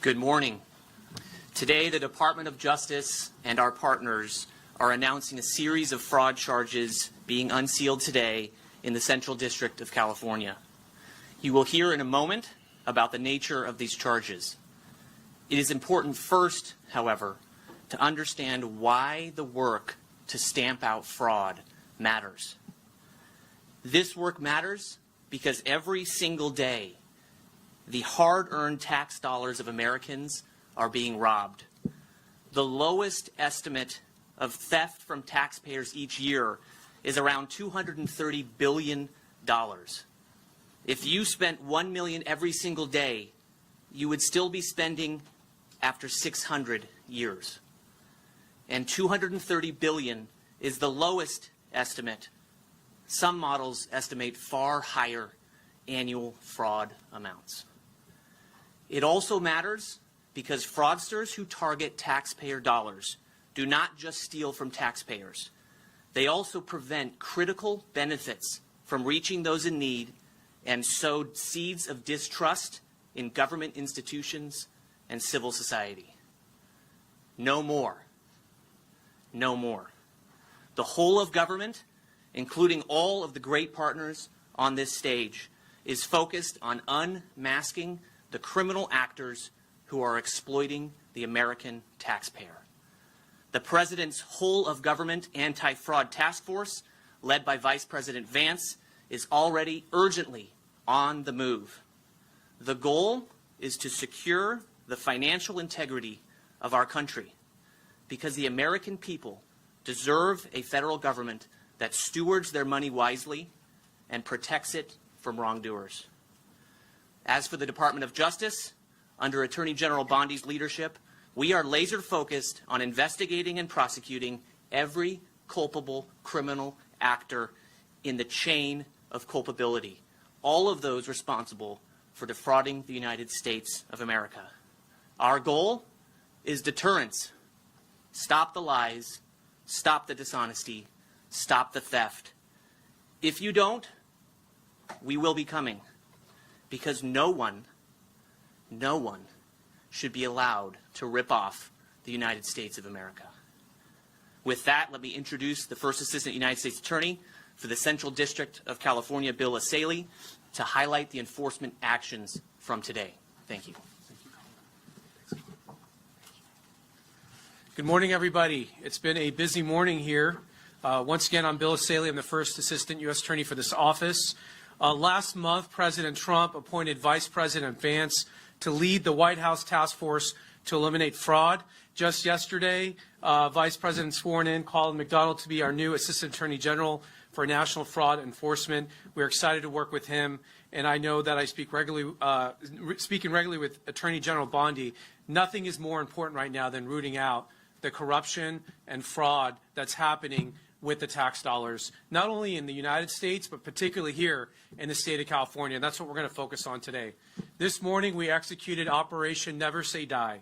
Good morning. Today, the Department of Justice and our partners are announcing a series of fraud charges being unsealed today in the Central District of California. You will hear in a moment about the nature of these charges. It is important first, however, to understand why the work to stamp out fraud matters. This work matters because every single day, the hard-earned tax dollars of Americans are being robbed. The lowest estimate of theft from taxpayers each year is around $230 billion. If you spent $1 million every single day, you would still be spending after 600 years. And $230 billion is the lowest estimate. Some models estimate far higher annual fraud amounts. It also matters because fraudsters who target taxpayer dollars do not just steal from taxpayers. They also prevent critical benefits from reaching those in need and sow seeds of distrust in government institutions and civil society. No more. No more. The whole of government, including all of the great partners on this stage, is focused on unmasking the criminal actors who are exploiting the American taxpayer. The President's whole of government anti-fraud task force, led by Vice President Vance, is already urgently on the move. The goal is to secure the financial integrity of our country because the American people deserve a federal government that stewards their money wisely and protects it from wrongdoers. As for the Department of Justice, under Attorney General Bondi's leadership, we are laser-focused on investigating and prosecuting every culpable criminal actor in the chain of culpability, all of those responsible for defrauding the United States of America. Our goal is deterrence. Stop the lies, stop the dishonesty, stop the theft. If you don't, we will be coming, because no one should be allowed to rip off the United States of America. With that, let me introduce the First Assistant United States Attorney for the Central District of California, Bill Assaley, to highlight the enforcement actions from today. Thank you. Good morning, everybody. It's been a busy morning here. Once again, I'm Bill Assaley. I'm the First Assistant U.S. Attorney for this office. Last month, President Trump appointed Vice President Vance to lead the White House task force to eliminate fraud. Just yesterday, Vice President sworn in Colin McDonald to be our new Assistant Attorney General for National Fraud Enforcement. We're excited to work with him, and I know that I speaking regularly with Attorney General Bondi. Nothing is more important right now than rooting out the corruption and fraud that's happening with the tax dollars, not only in the United States, but particularly here in the state of California. And that's what we're going to focus on today. This morning, we executed Operation Never Say Die.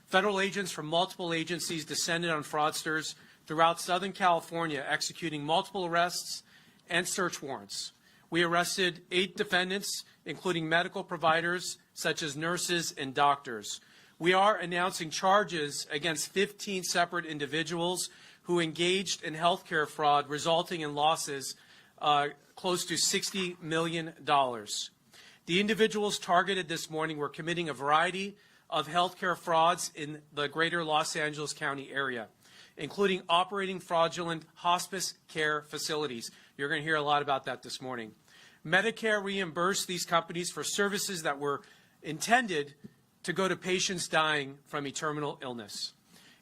Federal agents from multiple agencies descended on fraudsters throughout Southern California, executing multiple arrests and search warrants. We arrested 8 defendants, including medical providers such as nurses and doctors. We are announcing charges against 15 separate individuals who engaged in healthcare fraud, resulting in losses close to $60 million. The individuals targeted this morning were committing a variety of healthcare frauds in the greater Los Angeles County area, including operating fraudulent hospice care facilities. You're going to hear a lot about that this morning. Medicare reimbursed these companies for services that were intended to go to patients dying from a terminal illness.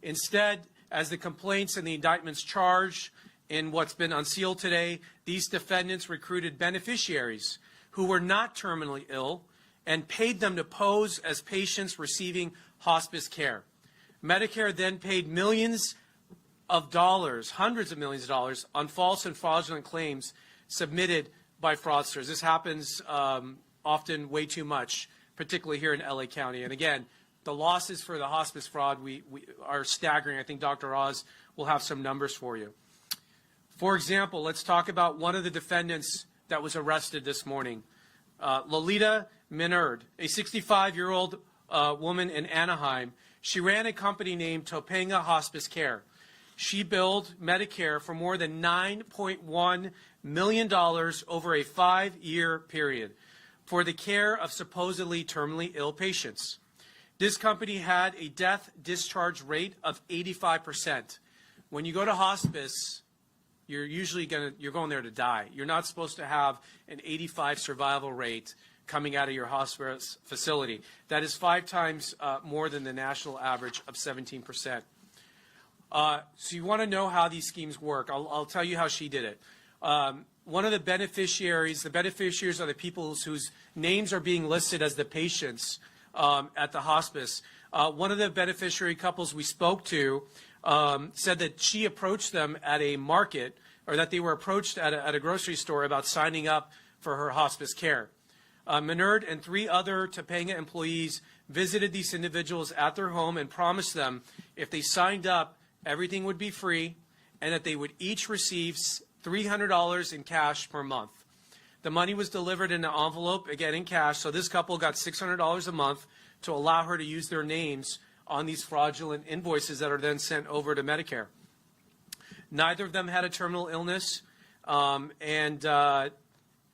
Instead, as the complaints and the indictments charge in what's been unsealed today, these defendants recruited beneficiaries who were not terminally ill and paid them to pose as patients receiving hospice care. Medicare then paid millions of dollars, hundreds of millions of dollars, on false and fraudulent claims submitted by fraudsters. This happens often way too much, particularly here in LA County. And again, the losses for the hospice fraud we are staggering. I think Dr. Oz will have some numbers for you. For example, let's talk about one of the defendants that was arrested this morning. Lolita Minard, a 65-year-old woman in Anaheim. She ran a company named Topanga Hospice Care. She billed Medicare for more than $9.1 million over a 5-year period for the care of supposedly terminally ill patients. This company had a death discharge rate of 85%. When you go to hospice, you're going there to die. You're not supposed to have an 85 survival rate coming out of your hospice facility. That is 5 times more than the national average of 17%. So you want to know how these schemes work. I'll tell you how she did it. One of the beneficiaries are the people whose names are being listed as the patients at the hospice. One of the beneficiary couples we spoke to said that she approached them at a market, or that they were approached at a grocery store about signing up for her hospice care. Menard and 3 other Topanga employees visited these individuals at their home and promised them if they signed up, everything would be free, and that they would each receive $300 in cash per month. The money was delivered in an envelope, again in cash, so this couple got $600 a month to allow her to use their names on these fraudulent invoices that are then sent over to Medicare. Neither of them had a terminal illness, and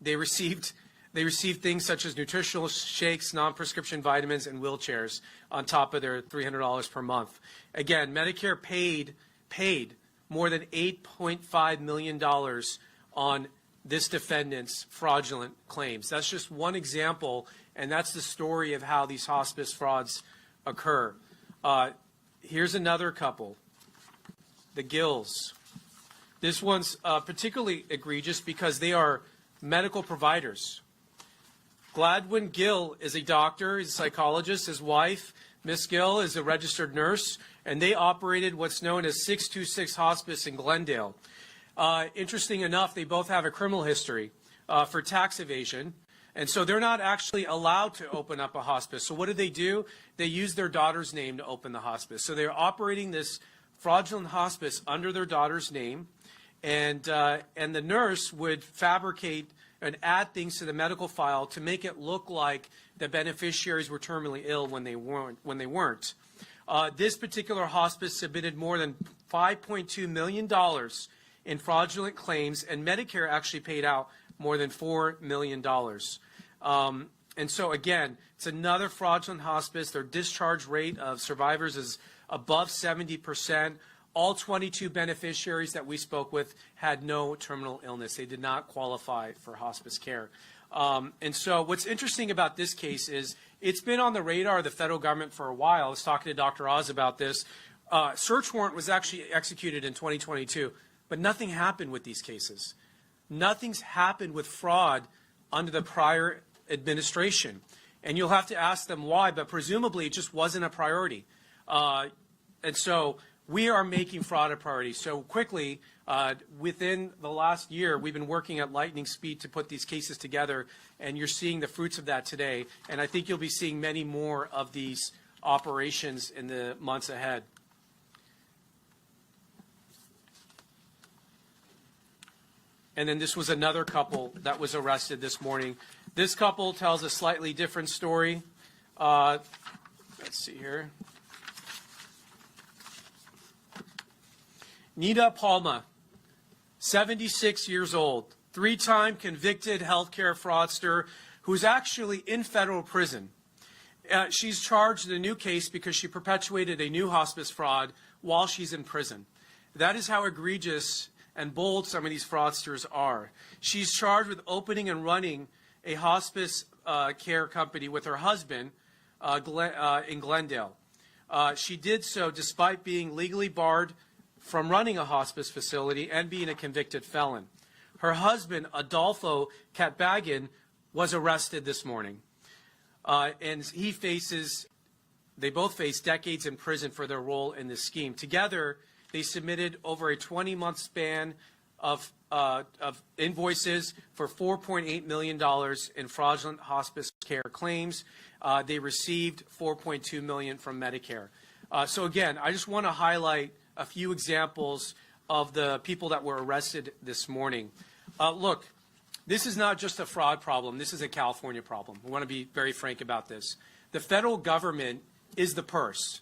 they received things such as nutritional shakes, non-prescription vitamins, and wheelchairs on top of their $300 per month. Again, Medicare paid more than $8.5 million on this defendant's fraudulent claims. That's just one example, and that's the story of how these hospice frauds occur. Here's another couple, the Gills. This one's particularly egregious because they are medical providers. Gladwin Gill is a doctor, he's a psychologist. His wife, Miss Gill, is a registered nurse, and they operated what's known as 626 Hospice in Glendale. Interesting enough, they both have a criminal history for tax evasion, and so they're not actually allowed to open up a hospice. So what do? They use their daughter's name to open the hospice. So they're operating this fraudulent hospice under their daughter's name, and the nurse would fabricate and add things to the medical file to make it look like the beneficiaries were terminally ill when they weren't. This particular hospice submitted more than $5.2 million in fraudulent claims, and Medicare actually paid out more than $4 million. And so, again, it's another fraudulent hospice. Their discharge rate of survivors is above 70%. All 22 beneficiaries that we spoke with had no terminal illness. They did not qualify for hospice care. And so what's interesting about this case is it's been on the radar of the federal government for a while. I was talking to Dr. Oz about this. Search warrant was actually executed in 2022, but nothing happened with these cases. Nothing's happened with fraud under the prior administration. And you'll have to ask them why, but presumably it just wasn't a priority. And so we are making fraud a priority. So quickly, within the last year, we've been working at lightning speed to put these cases together, and you're seeing the fruits of that today. And I think you'll be seeing many more of these operations in the months ahead. And then this was another couple that was arrested this morning. This couple tells a slightly different story. Let's see here. Nita Palma, 76 years old, 3-time convicted healthcare fraudster who's actually in federal prison. She's charged in a new case because she perpetuated a new hospice fraud while she's in prison. That is how egregious and bold some of these fraudsters are. She's charged with opening and running a hospice care company with her husband in Glendale. She did so despite being legally barred from running a hospice facility and being a convicted felon. Her husband, Adolfo Katbagan, was arrested this morning. And they both face decades in prison for their role in this scheme. Together, they submitted over a 20-month span of invoices for $4.8 million in fraudulent hospice care claims. They received $4.2 million from Medicare. So again, I just want to highlight a few examples of the people that were arrested this morning. Look, this is not just a fraud problem. This is a California problem. We want to be very frank about this. The federal government is the purse.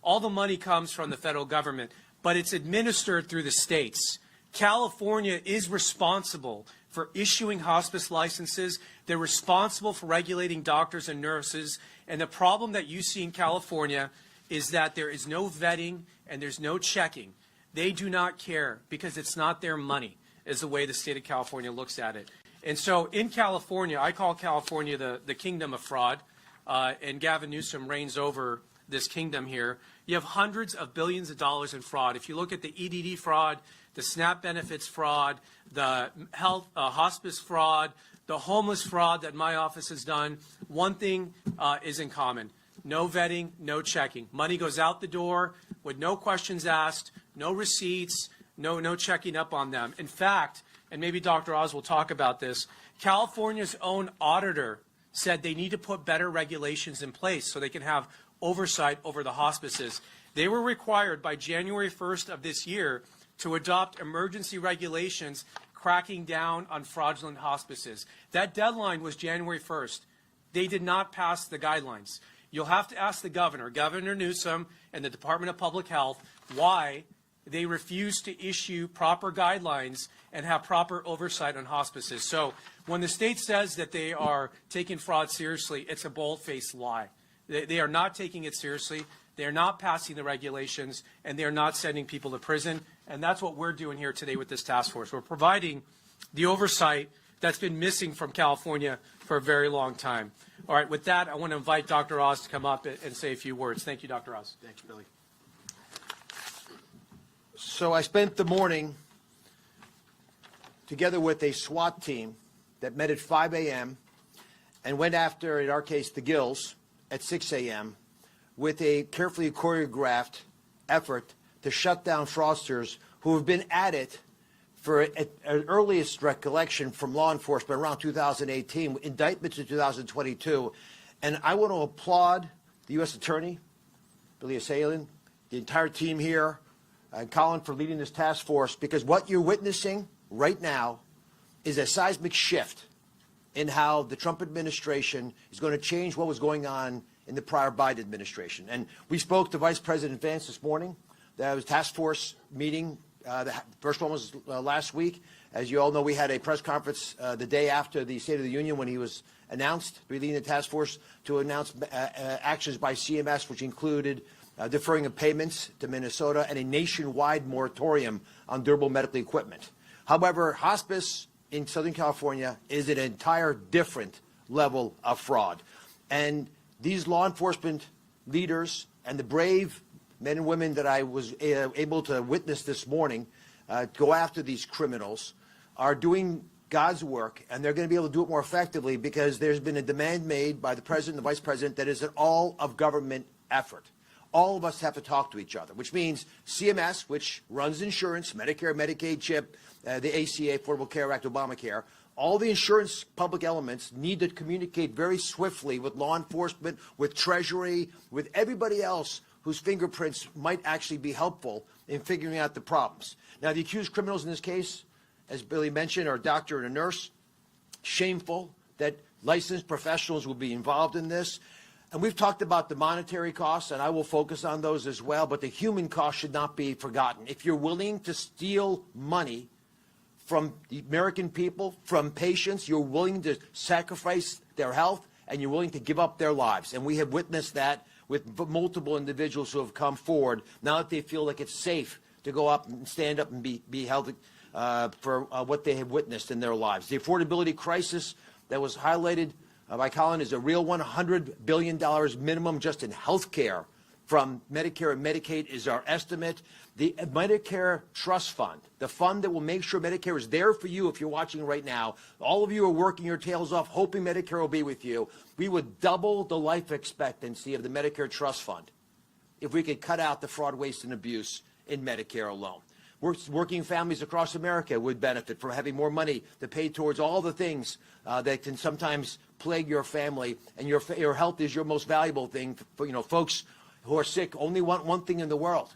All the money comes from the federal government, but it's administered through the states. California is responsible for issuing hospice licenses. They're responsible for regulating doctors and nurses. And the problem that you see in California is that there is no vetting and there's no checking. They do not care because it's not their money, is the way the state of California looks at it. And so in California, I call California the kingdom of fraud, and Gavin Newsom reigns over this kingdom here. You have hundreds of billions of dollars in fraud. If you look at the EDD fraud, the SNAP benefits fraud, the health hospice fraud, the homeless fraud that my office has done, one thing is in common. No vetting, no checking. Money goes out the door with no questions asked, no receipts, no checking up on them. In fact, and maybe Dr. Oz will talk about this, California's own auditor said they need to put better regulations in place so they can have oversight over the hospices. They were required by January 1st of this year to adopt emergency regulations cracking down on fraudulent hospices. That deadline was January 1st. They did not pass the guidelines. You'll have to ask the governor, Governor Newsom, and the Department of Public Health why they refuse to issue proper guidelines and have proper oversight on hospices. So when the state says that they are taking fraud seriously, it's a bold-faced lie. They are not taking it seriously. They are not passing the regulations, and they are not sending people to prison. And that's what we're doing here today with this task force. We're providing the oversight that's been missing from California for a very long time. All right, with that, I want to invite Dr. Oz to come up and say a few words. Thank you, Dr. Oz. Thanks, Billy. So I spent the morning together with a SWAT team that met at 5 a.m. and went after, in our case, the Gills at 6 a.m. with a carefully choreographed effort to shut down fraudsters who have been at it for an earliest recollection from law enforcement around 2018, indictments in 2022. And I want to applaud the U.S. Attorney, Billy Asalian, the entire team here, and Colin for leading this task force, because what you're witnessing right now is a seismic shift in how the Trump administration is going to change what was going on in the prior Biden administration. And we spoke to Vice President Vance this morning. There was a task force meeting. The first one was last week. As you all know, we had a press conference the day after the State of the Union when he was announced to be leading the task force to announce actions by CMS, which included deferring of payments to Minnesota and a nationwide moratorium on durable medical equipment. However, hospice in Southern California is an entire different level of fraud. And these law enforcement leaders and the brave men and women that I was able to witness this morning go after these criminals are doing God's work, and they're going to be able to do it more effectively because there's been a demand made by the president and the vice president that is an all-of-government effort. All of us have to talk to each other, which means CMS, which runs insurance, Medicare, Medicaid, CHIP, the ACA, Affordable Care Act, Obamacare, all the insurance public elements need to communicate very swiftly with law enforcement, with Treasury, with everybody else whose fingerprints might actually be helpful in figuring out the problems. Now, the accused criminals in this case, as Billy mentioned, are a doctor and a nurse. Shameful that licensed professionals will be involved in this. And we've talked about the monetary costs, and I will focus on those as well, but the human cost should not be forgotten. If you're willing to steal money from the American people, from patients, you're willing to sacrifice their health, and you're willing to give up their lives. And we have witnessed that with multiple individuals who have come forward now that they feel like it's safe to go up and stand up and be held for what they have witnessed in their lives. The affordability crisis that was highlighted by Colin is a real $100 billion minimum just in health care from Medicare and Medicaid is our estimate. The Medicare Trust Fund, the fund that will make sure Medicare is there for you if you're watching right now. All of you are working your tails off, hoping Medicare will be with you. We would double the life expectancy of the Medicare Trust Fund if we could cut out the fraud, waste, and abuse in Medicare alone. Working families across America would benefit from having more money to pay towards all the things that can sometimes plague your family, and your health is your most valuable thing. For, folks who are sick only want one thing in the world,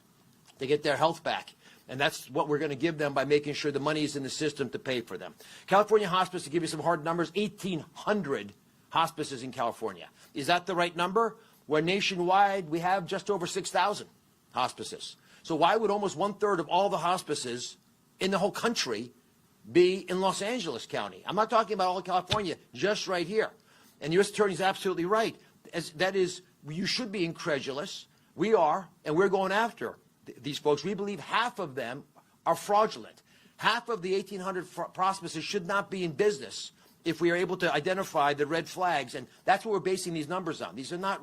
to get their health back. And that's what we're going to give them by making sure the money is in the system to pay for them. California Hospice, to give you some hard numbers, 1,800 hospices in California. Is that the right number? Where nationwide we have just over 6,000 hospices. So why would almost 1/3 of all the hospices in the whole country be in Los Angeles County? I'm not talking about all of California, just right here. And the U.S. Attorney is absolutely right. That is, you should be incredulous. We are, and we're going after these folks. We believe half of them are fraudulent. Half of the 1,800 hospices should not be in business if we are able to identify the red flags, and that's what we're basing these numbers on. These are not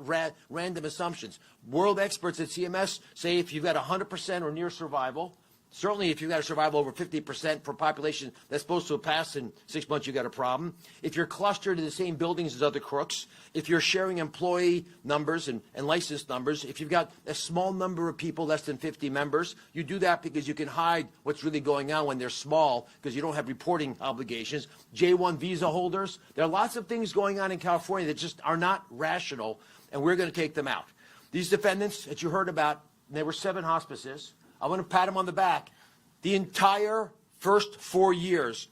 random assumptions. World experts at CMS say if you've got 100% or near survival, certainly if you've got a survival over 50% for a population that's supposed to pass in 6 months, you've got a problem. If you're clustered in the same buildings as other crooks, if you're sharing employee numbers and license numbers, if you've got a small number of people, less than 50 members, you do that because you can hide what's really going on when they're small because you don't have reporting obligations. J-1 visa holders, there are lots of things going on in California that just are not rational, and we're going to take them out. These defendants that you heard about, there were 7 hospices. I want to pat them on the back. The entire first 4 years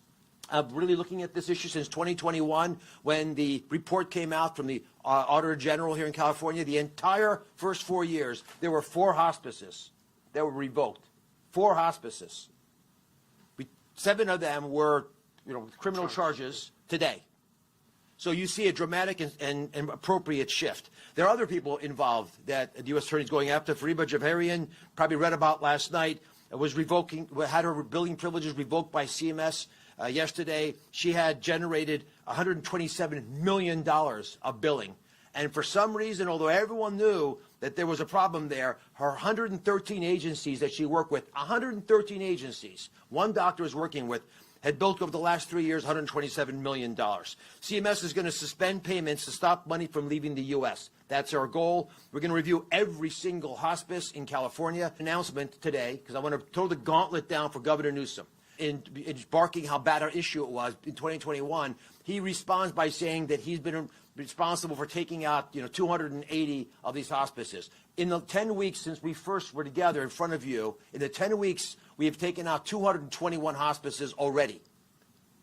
of really looking at this issue since 2021, when the report came out from the Auditor General here in California, the entire first 4 years, there were 4 hospices that were revoked. 4 hospices. 7 of them were, with criminal charges today. So you see a dramatic and appropriate shift. There are other people involved that the U.S. Attorney is going after. Fariba Javarian, probably read about last night, had her billing privileges revoked by CMS yesterday. She had generated $127 million of billing. And for some reason, although everyone knew that there was a problem there, her 113 agencies that she worked with, 113 agencies, one doctor is working with, had built over the last 3 years $127 million. CMS is going to suspend payments to stop money from leaving the U.S. That's our goal. We're going to review every single hospice in California. Announcement today, because I want to throw the gauntlet down for Governor Newsom. In barking how bad our issue it was in 2021, he responds by saying that he's been responsible for taking out 280 of these hospices. In the 10 weeks since we first were together in front of you, in the 10 weeks, we have taken out 221 hospices already.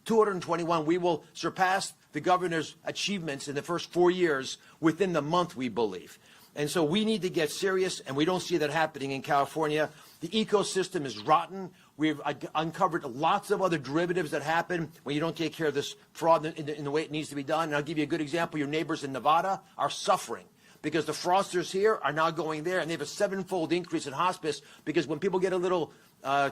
221. We will surpass the governor's achievements in the first 4 years within the month, we believe. And so we need to get serious, and we don't see that happening in California. The ecosystem is rotten. We've uncovered lots of other derivatives that happen when you don't take care of this fraud in the way it needs to be done. And I'll give you a good example. Your neighbors in Nevada are suffering because the fraudsters here are now going there, and they have a 7-fold increase in hospice because when people get a little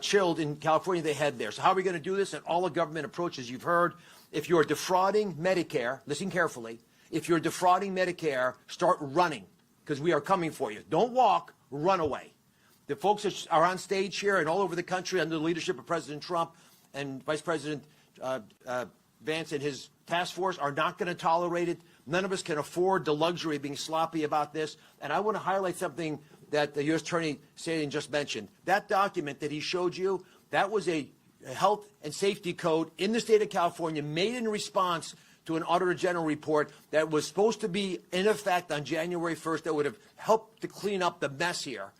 chilled in California, they head there. So how are we going to do this? And all the government approaches you've heard. If you're defrauding Medicare, listen carefully, if you're defrauding Medicare, start running because we are coming for you. Don't walk, run away. The folks that are on stage here and all over the country under the leadership of President Trump and Vice President Vance and his task force are not going to tolerate it. None of us can afford the luxury of being sloppy about this. And I want to highlight something that the U.S. Attorney Salian just mentioned. That document that he showed you, that was a health and safety code in the state of California made in response to an Auditor General report that was supposed to be in effect on January 1st that would have helped to clean up the mess here.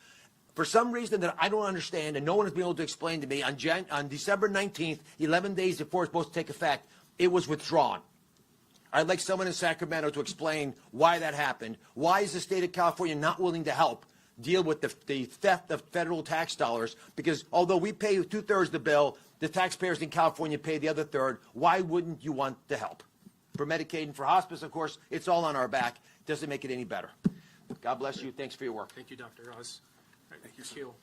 For some reason that I don't understand and no one has been able to explain to me, on December 19th, 11 days before it's supposed to take effect, it was withdrawn. I'd like someone in Sacramento to explain why that happened. Why is the state of California not willing to help deal with the theft of federal tax dollars? Because although we pay 2/3 of the bill, the taxpayers in California pay the other third. Why wouldn't you want to help? For Medicaid and for hospice, of course, it's all on our back. It doesn't make it any better. God bless you. Thanks for your work. Thank you, Dr. Oz. All right, thank you, Akil.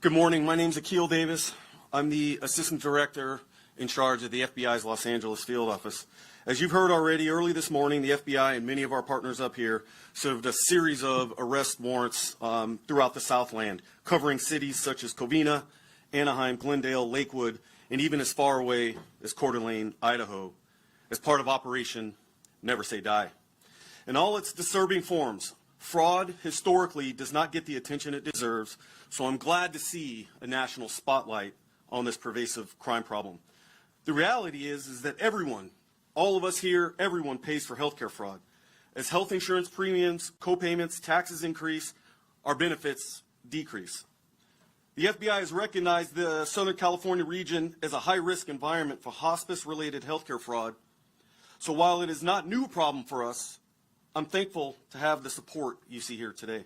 Good morning. My name's Akil Davis. I'm the Assistant Director in charge of the FBI's Los Angeles field office. As you've heard already, early this morning, the FBI and many of our partners up here served a series of arrest warrants throughout the Southland, covering cities such as Covina, Anaheim, Glendale, Lakewood, and even as far away as Coeur d'Alene, Idaho, as part of Operation Never Say Die. In all its disturbing forms, fraud historically does not get the attention it deserves, so I'm glad to see a national spotlight on this pervasive crime problem. The reality is that everyone, all of us here, everyone pays for healthcare fraud. As health insurance premiums, co-payments, taxes increase, our benefits decrease. The FBI has recognized the Southern California region as a high-risk environment for hospice-related healthcare fraud. So while it is not a new problem for us, I'm thankful to have the support you see here today.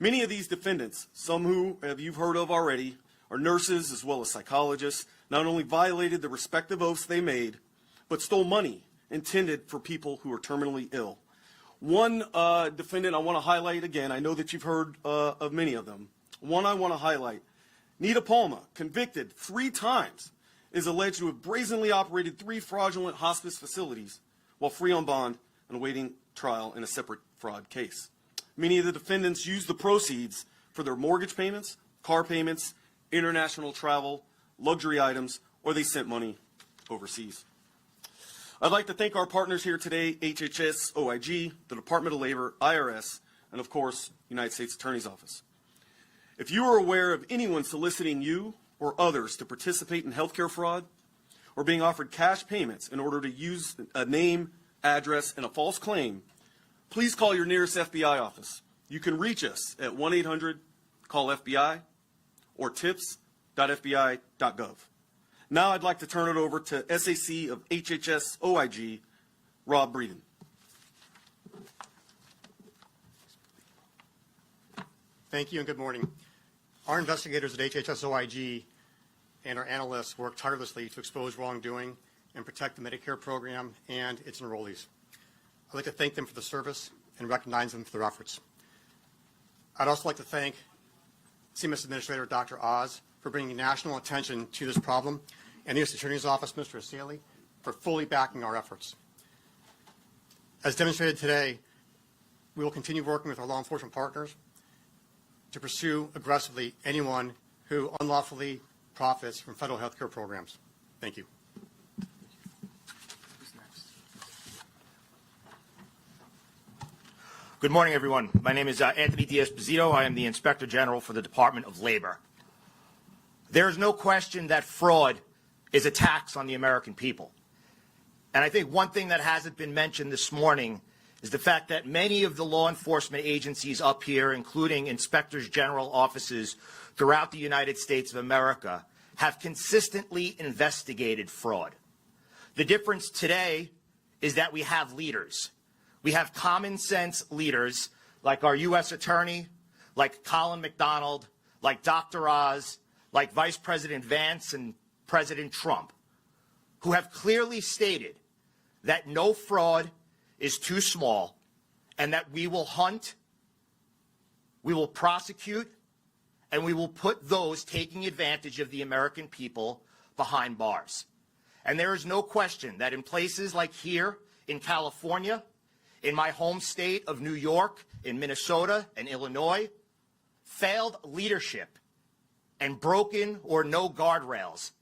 Many of these defendants, some who you've heard of already, are nurses as well as psychologists, not only violated the respective oaths they made, but stole money intended for people who are terminally ill. One defendant I want to highlight again, I know that you've heard of many of them. One I want to highlight, Nita Palma, convicted 3 times, is alleged to have brazenly operated 3 fraudulent hospice facilities while free on bond and awaiting trial in a separate fraud case. Many of the defendants used the proceeds for their mortgage payments, car payments, international travel, luxury items, or they sent money overseas. I'd like to thank our partners here today, HHS, OIG, the Department of Labor, IRS, and of course, United States Attorney's Office. If you are aware of anyone soliciting you or others to participate in healthcare fraud or being offered cash payments in order to use a name, address, and a false claim, please call your nearest FBI office. You can reach us at 1-800-CALL-FBI or tips.fbi.gov. Now I'd like to turn it over to SAC of HHS OIG, Rob Breeden. Thank you and good morning. Our investigators at HHS OIG and our analysts work tirelessly to expose wrongdoing and protect the Medicare program and its enrollees. I'd like to thank them for the service and recognize them for their efforts. I'd also like to thank CMS Administrator Dr. Oz for bringing national attention to this problem, and the U.S. Attorney's Office, Mr. Asali, for fully backing our efforts. As demonstrated today, we will continue working with our law enforcement partners to pursue aggressively anyone who unlawfully profits from federal health care programs. Thank you. Good morning, everyone. My name is Anthony Diaz-Pizito. I am the Inspector General for the Department of Labor. There is no question that fraud is a tax on the American people. And I think one thing that hasn't been mentioned this morning is the fact that many of the law enforcement agencies up here, including inspectors general offices throughout the United States of America, have consistently investigated fraud. The difference today is that we have leaders. We have common sense leaders like our U.S. Attorney, like Colin McDonald, like Dr. Oz, like Vice President Vance and President Trump, who have clearly stated that no fraud is too small and that we will hunt, we will prosecute, and we will put those taking advantage of the American people behind bars. And there is no question that in places like here in California, in my home state of New York, in Minnesota and Illinois, failed leadership and broken or no guardrails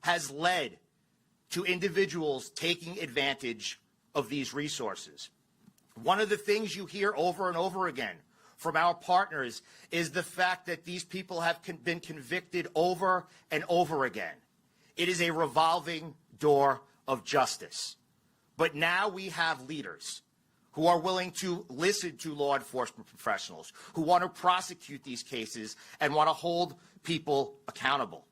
has led to individuals taking advantage of these resources. One of the things you hear over and over again from our partners is the fact that these people have been convicted over and over again. It is a revolving door of justice. But now we have leaders who are willing to listen to law enforcement professionals, who want to prosecute these cases and want to hold people accountable.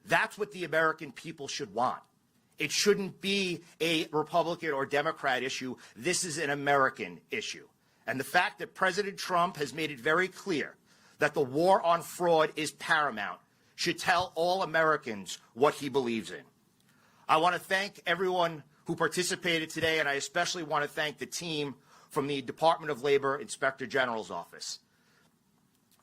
That's what the American people should want. It shouldn't be a Republican or Democrat issue. This is an American issue. And the fact that President Trump has made it very clear that the war on fraud is paramount should tell all Americans what he believes in. I want to thank everyone who participated today, and I especially want to thank the team from the Department of Labor Inspector General's office.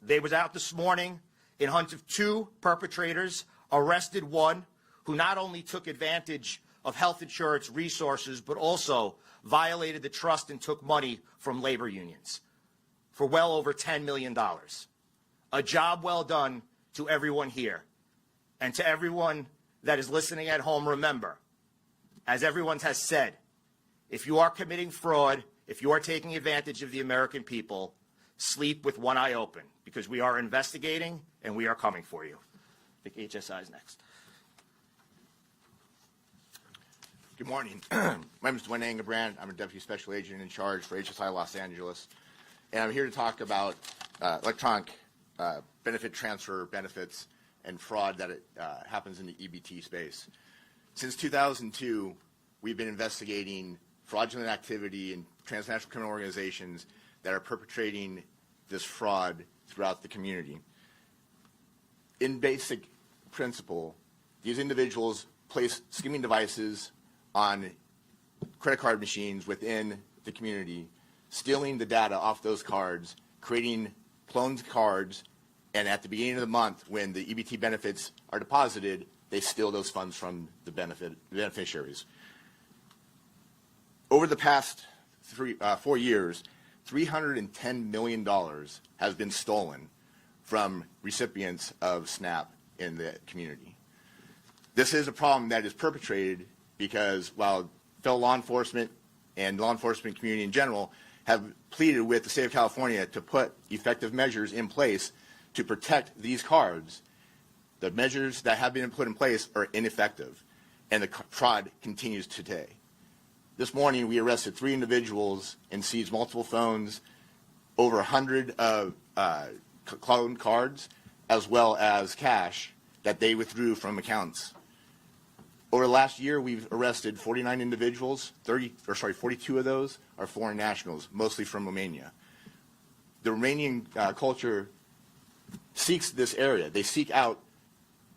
They was out this morning in hunt of 2 perpetrators, arrested 1 who not only took advantage of health insurance resources, but also violated the trust and took money from labor unions for well over $10 million. A job well done to everyone here. And to everyone that is listening at home, remember, as everyone has said, if you are committing fraud, if you are taking advantage of the American people, sleep with one eye open, because we are investigating and we are coming for you. I think HSI is next. Good morning. My name is Dwayne Angebrand. I'm a Deputy Special Agent in charge for HSI Los Angeles. And I'm here to talk about electronic benefit transfer benefits and fraud that happens in the EBT space. Since 2002, we've been investigating fraudulent activity in transnational criminal organizations that are perpetrating this fraud throughout the community. In basic principle, these individuals place skimming devices on credit card machines within the community, stealing the data off those cards, creating cloned cards, and at the beginning of the month, when the EBT benefits are deposited, they steal those funds from the beneficiaries. Over the past 4 years, $310 million has been stolen from recipients of SNAP in the community. This is a problem that is perpetrated because while fellow law enforcement and law enforcement community in general have pleaded with the state of California to put effective measures in place to protect these cards, the measures that have been put in place are ineffective, and the fraud continues today. This morning, we arrested 3 individuals and seized multiple phones, over 100 cloned cards, as well as cash that they withdrew from accounts. Over the last year, we've arrested 49 individuals. 42 of those are foreign nationals, mostly from Romania. The Romanian culture seeks this area. They seek out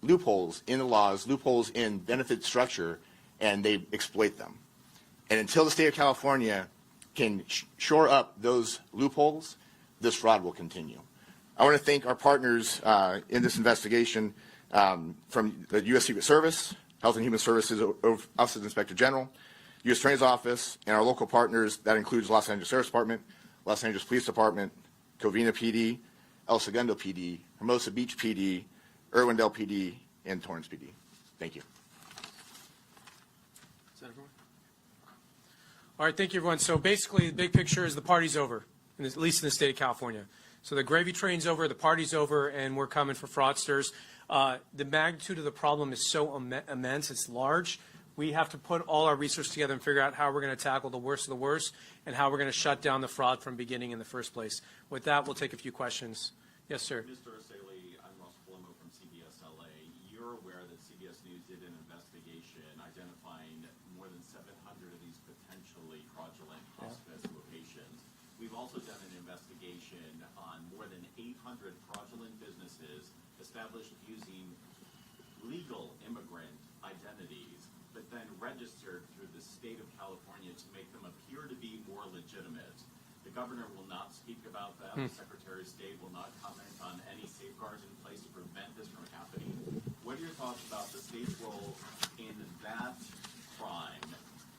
loopholes in the laws, loopholes in benefit structure, and they exploit them. And until the state of California can shore up those loopholes, this fraud will continue. I want to thank our partners in this investigation from the U.S. Secret Service, Health and Human Services Office of the Inspector General, U.S. Attorney's Office, and our local partners. That includes Los Angeles Sheriff's Department, Los Angeles Police Department, Covina PD, El Segundo PD, Hermosa Beach PD, Irwindale PD, and Torrance PD. Thank you. Is that everyone? All right, thank you, everyone. So basically, the big picture is the party's over, at least in the state of California. So the gravy train's over, the party's over, and we're coming for fraudsters. The magnitude of the problem is so immense, it's large. We have to put all our research together and figure out how we're going to tackle the worst of the worst and how we're going to shut down the fraud from beginning in the first place. With that, we'll take a few questions. Yes, sir. Mr. Asali, I'm Ross Palomo from CBS LA. You're aware that CBS News did an investigation identifying more than 700 of these potentially fraudulent hospice locations. We've also done an investigation on more than 800 fraudulent businesses established using legal immigrant identities, but then registered through the state of California to make them appear to be more legitimate. The governor will not speak about that. The Secretary of State will not comment on any safeguards in place to prevent this from happening. What are your thoughts about the state's role in that crime,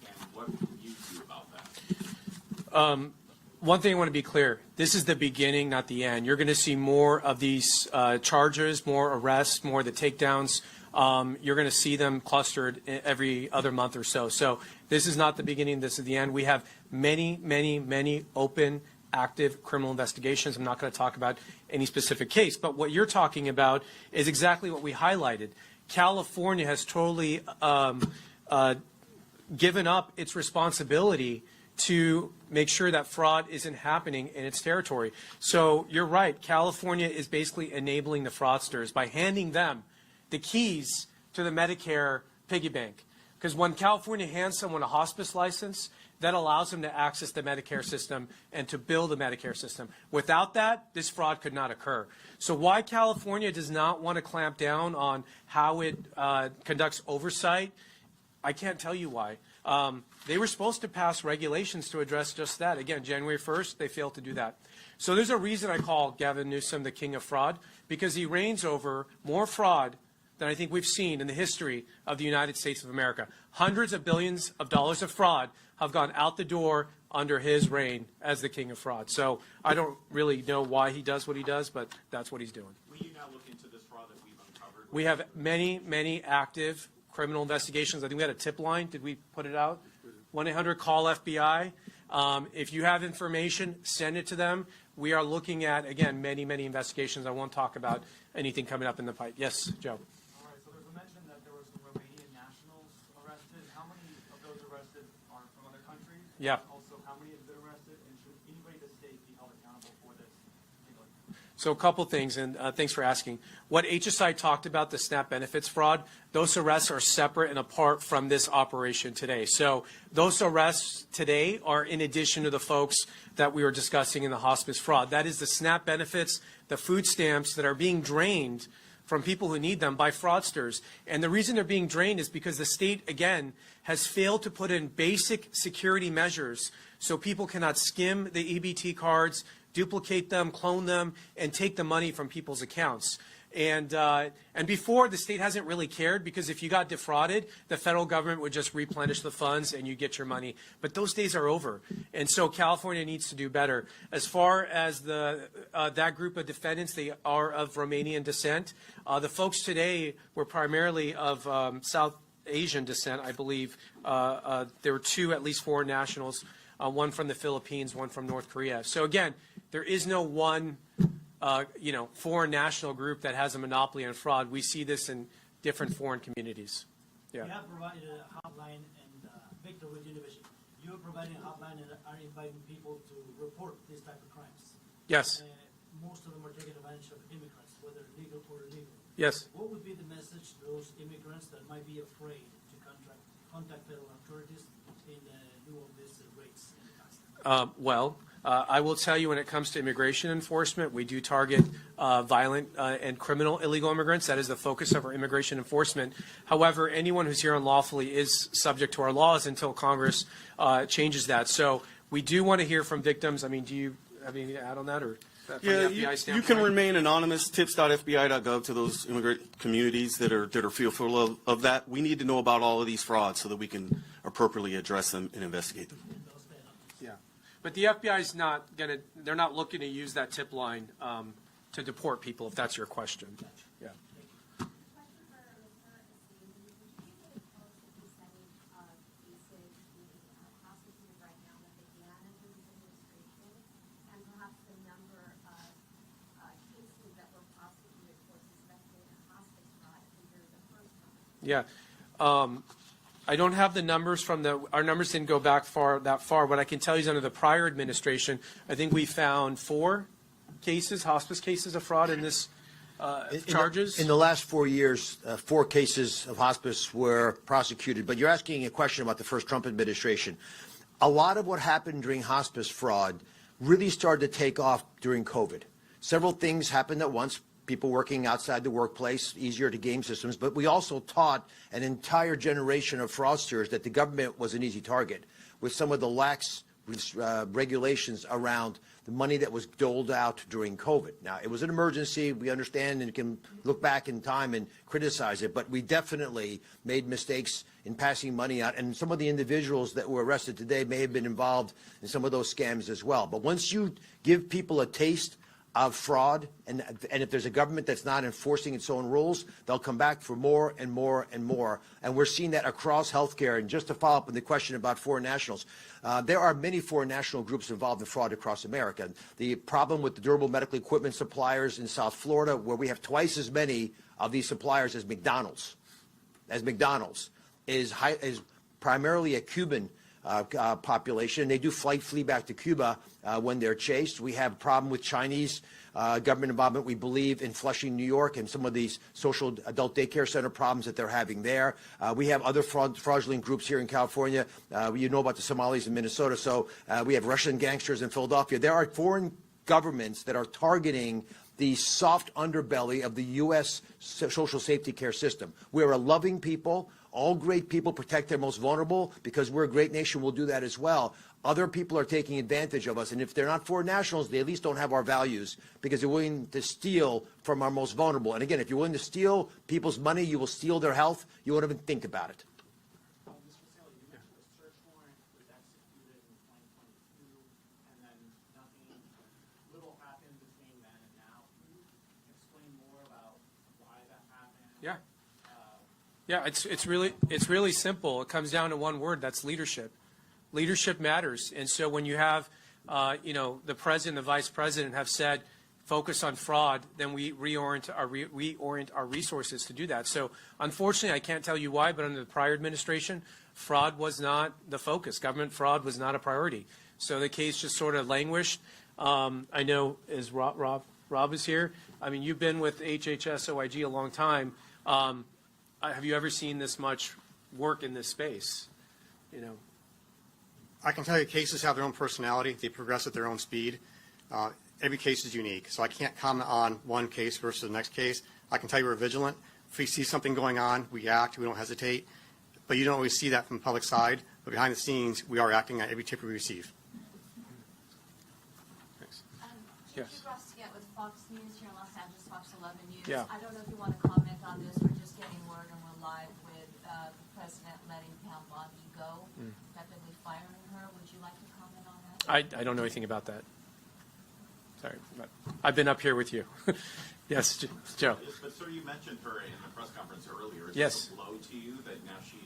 and what can you do about that? One thing I want to be clear, this is the beginning, not the end. You're going to see more of these charges, more arrests, more of the takedowns. You're going to see them clustered every other month or so. So this is not the beginning, this is the end. We have many, many, many open, active criminal investigations. I'm not going to talk about any specific case, but what you're talking about is exactly what we highlighted. California has totally given up its responsibility to make sure that fraud isn't happening in its territory. So you're right, California is basically enabling the fraudsters by handing them the keys to the Medicare piggy bank. Because when California hands someone a hospice license, that allows them to access the Medicare system and to build a Medicare system. Without that, this fraud could not occur. So why California does not want to clamp down on how it conducts oversight, I can't tell you why. They were supposed to pass regulations to address just that. Again, January 1st, they failed to do that. So there's a reason I call Gavin Newsom the king of fraud, because he reigns over more fraud than I think we've seen in the history of the United States of America. Hundreds of billions of dollars of fraud have gone out the door under his reign as the king of fraud. So I don't really know why he does what he does, but that's what he's doing. Will you now look into this fraud that we've uncovered? We have many, many active criminal investigations. I think we had a tip line. Did we put it out? 1-800-CALL-FBI. If you have information, send it to them. We are looking at, again, many, many investigations. I won't talk about anything coming up in the pipe. Yes, Joe. All right, so there's a mention that there were some Romanian nationals arrested. How many of those arrested are from other countries? Yeah. Also, how many have been arrested, and should anybody in the state be held accountable for this? So a couple things, and thanks for asking. What HSI talked about, the SNAP benefits fraud, those arrests are separate and apart from this operation today. So those arrests today are in addition to the folks that we were discussing in the hospice fraud. That is the SNAP benefits, the food stamps that are being drained from people who need them by fraudsters. And the reason they're being drained is because the state, again, has failed to put in basic security measures so people cannot skim the EBT cards, duplicate them, clone them, and take the money from people's accounts. And before, the state hasn't really cared, because if you got defrauded, the federal government would just replenish the funds and you get your money. But those days are over. And so California needs to do better. As far as that group of defendants, they are of Romanian descent. The folks today were primarily of South Asian descent, I believe. There were two, at least, foreign nationals, one from the Philippines, one from North Korea. So again, there is no one foreign national group that has a monopoly on fraud. We see this in different foreign communities. Yeah. We have provided a hotline, and Victor with Univision, you are providing a hotline and are inviting people to report these type of crimes. Yes. Most of them are taking advantage of immigrants, whether legal or illegal. Yes. What would be the message to those immigrants that might be afraid to contact federal authorities in lieu of these rates in the past? I will tell you, when it comes to immigration enforcement, we do target violent and criminal illegal immigrants. That is the focus of our immigration enforcement. However, anyone who's here unlawfully is subject to our laws until Congress changes that. So we do want to hear from victims. I mean, do you have anything to add on that? Or from the FBI you standpoint? can remain anonymous, tips.fbi.gov, to those immigrant communities that are fearful of that. We need to know about all of these frauds so that we can appropriately address them and investigate them. Yeah. But the FBI is not they're not looking to use that tip line to deport people, if that's your question. Yeah. Yeah. I don't have the numbers from our numbers didn't go back that far. What I can tell you is under the prior administration, I think we found 4 cases, hospice cases of fraud in this charges. In the last 4 years, 4 cases of hospice were prosecuted. But you're asking a question about the first Trump administration. A lot of what happened during hospice fraud really started to take off during COVID. Several things happened at once. People working outside the workplace, easier to game systems, but we also taught an entire generation of fraudsters that the government was an easy target with some of the lax regulations around the money that was doled out during COVID. Now, it was an emergency. We understand and can look back in time and criticize it, but we definitely made mistakes in passing money out, and some of the individuals that were arrested today may have been involved in some of those scams as well. But once you give people a taste of fraud, and if there's a government that's not enforcing its own rules, they'll come back for more and more and more. And we're seeing that across healthcare. And just to follow up on the question about foreign nationals, there are many foreign national groups involved in fraud across America. The problem with the durable medical equipment suppliers in South Florida, where we have twice as many of these suppliers as McDonald's, is primarily a Cuban population. They do flee back to Cuba when they're chased. We have a problem with Chinese government involvement, we believe, in Flushing, New York, and some of these social adult daycare center problems that they're having there. We have other fraudulent groups here in California. You know about the Somalis in Minnesota. So we have Russian gangsters in Philadelphia. There are foreign governments that are targeting the soft underbelly of the U.S. social safety care system. We're a loving people. All great people protect their most vulnerable. Because we're a great nation, we'll do that as well. Other people are taking advantage of us. And if they're not foreign nationals, they at least don't have our values, because they're willing to steal from our most vulnerable. And again, if you're willing to steal people's money, you will steal their health. You won't even think about it. Mr. Saley, you mentioned a search warrant was executed in 2022, and then little happened between then and now. Can you explain more about why that happened? Yeah. Yeah, it's really simple. It comes down to one word. That's leadership. Leadership matters. And so when you have, the president, the vice president have said, focus on fraud, then we reorient our resources to do that. So unfortunately, I can't tell you why, but under the prior administration, fraud was not the focus. Government fraud was not a priority. So the case just sort of languished. I know, is Rob Rob is here. I mean, you've been with HHS OIG a long time. Have you ever seen this much work in this space? You know, I can tell you cases have their own personality. They progress at their own speed. Every case is unique, so I can't comment on one case versus the next case. I can tell you we're vigilant. If we see something going on, we act. We don't hesitate. But you don't always see that from the public side. But behind the scenes, we are acting on every tip we receive. Yes. Chief Rustigate with Fox News here in Los Angeles, Fox 11 News. Yeah. I don't know if you want to comment on this. We're just getting word and we're live with the president letting Pam Bondi go, effectively firing her. Would you like to comment on that? I don't know anything about that. Sorry, but I've been up here with you. Yes, Joe. Yes, but sir, you mentioned her in the press conference earlier. Is Yes. it a blow to you that now she's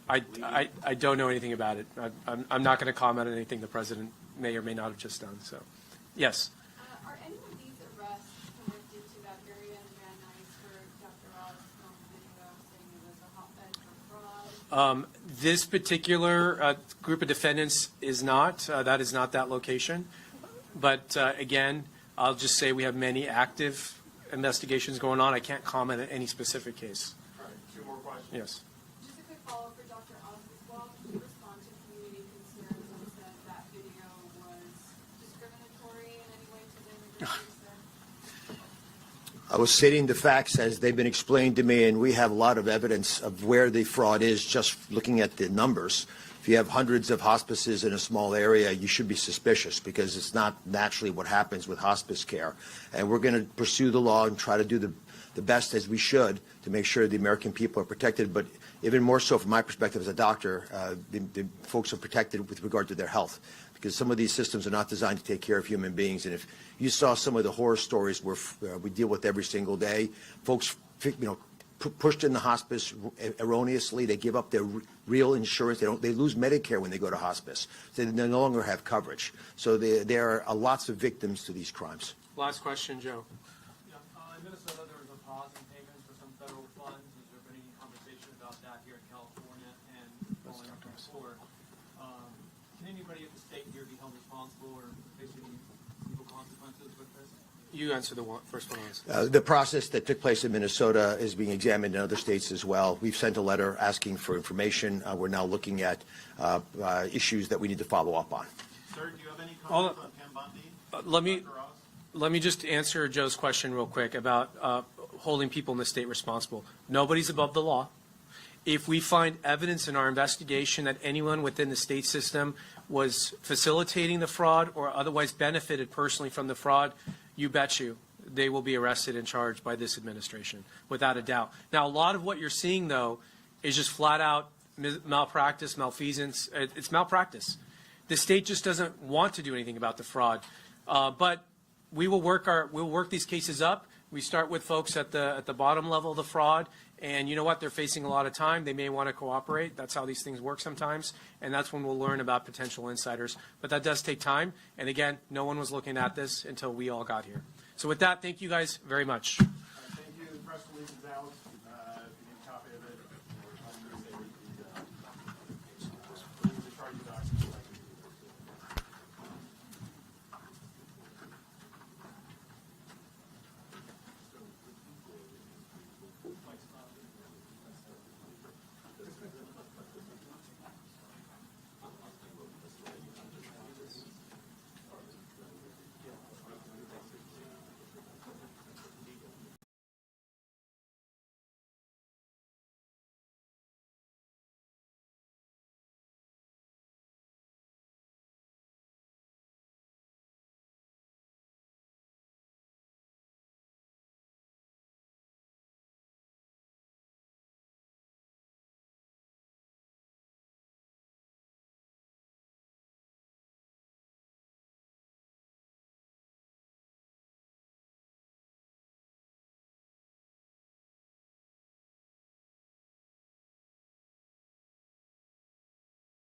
I don't know anything about it. I'm not going to comment on anything the president may or may not have just done. So, yes. Are any of these arrests connected to that area in Van Nuys where Dr. Oz filmed video saying it was a hotbed for fraud? This particular group of defendants is not. That is not that location. But again, I'll just say we have many active investigations going on. I can't comment on any specific case. All right, two more questions. Yes. Just a quick follow-up for Dr. Oz as well. Did you respond to community concerns and said that video was discriminatory in any way to the individuals there? I was stating the facts as they've been explained to me, and we have a lot of evidence of where the fraud is just looking at the numbers. If you have hundreds of hospices in a small area, you should be suspicious because it's not naturally what happens with hospice care. And we're going to pursue the law and try to do the best as we should to make sure the American people are protected. But even more so from my perspective as a doctor, the folks are protected with regard to their health, because some of these systems are not designed to take care of human beings. And if you saw some of the horror stories where we deal with every single day, folks, pushed in the hospice erroneously, they give up their real insurance. They lose Medicare when they go to hospice. So they no longer have coverage. So there are lots of victims to these crimes. Last question, Joe. Yeah, in Minnesota, there was a pause in payments for some federal funds. Has there been any conversation about that here in California and going forward? Can anybody at the state here be held responsible or face any legal consequences with this? You answer the first one. The process that took place in Minnesota is being examined in other states as well. We've sent a letter asking for information. We're now looking at issues that we need to follow up on. Sir, do you have any comments on Pam Bondi? Dr. Oz? Let me just answer Joe's question real quick about holding people in the state responsible. Nobody's above the law. If we find evidence in our investigation that anyone within the state system was facilitating the fraud or otherwise benefited personally from the fraud, you bet you they will be arrested and charged by this administration, without a doubt. Now, a lot of what you're seeing, though, is just flat out malpractice, malfeasance. It's malpractice. The state just doesn't want to do anything about the fraud. But we will work these cases up. We start with folks at the bottom level of the fraud, and you know what? They're facing a lot of time. They may want to cooperate. That's how these things work sometimes, and that's when we'll learn about potential insiders. But that does take time, and again, no one was looking at this until we all got here. So with that, thank you guys very much. Thank you. The press release is out.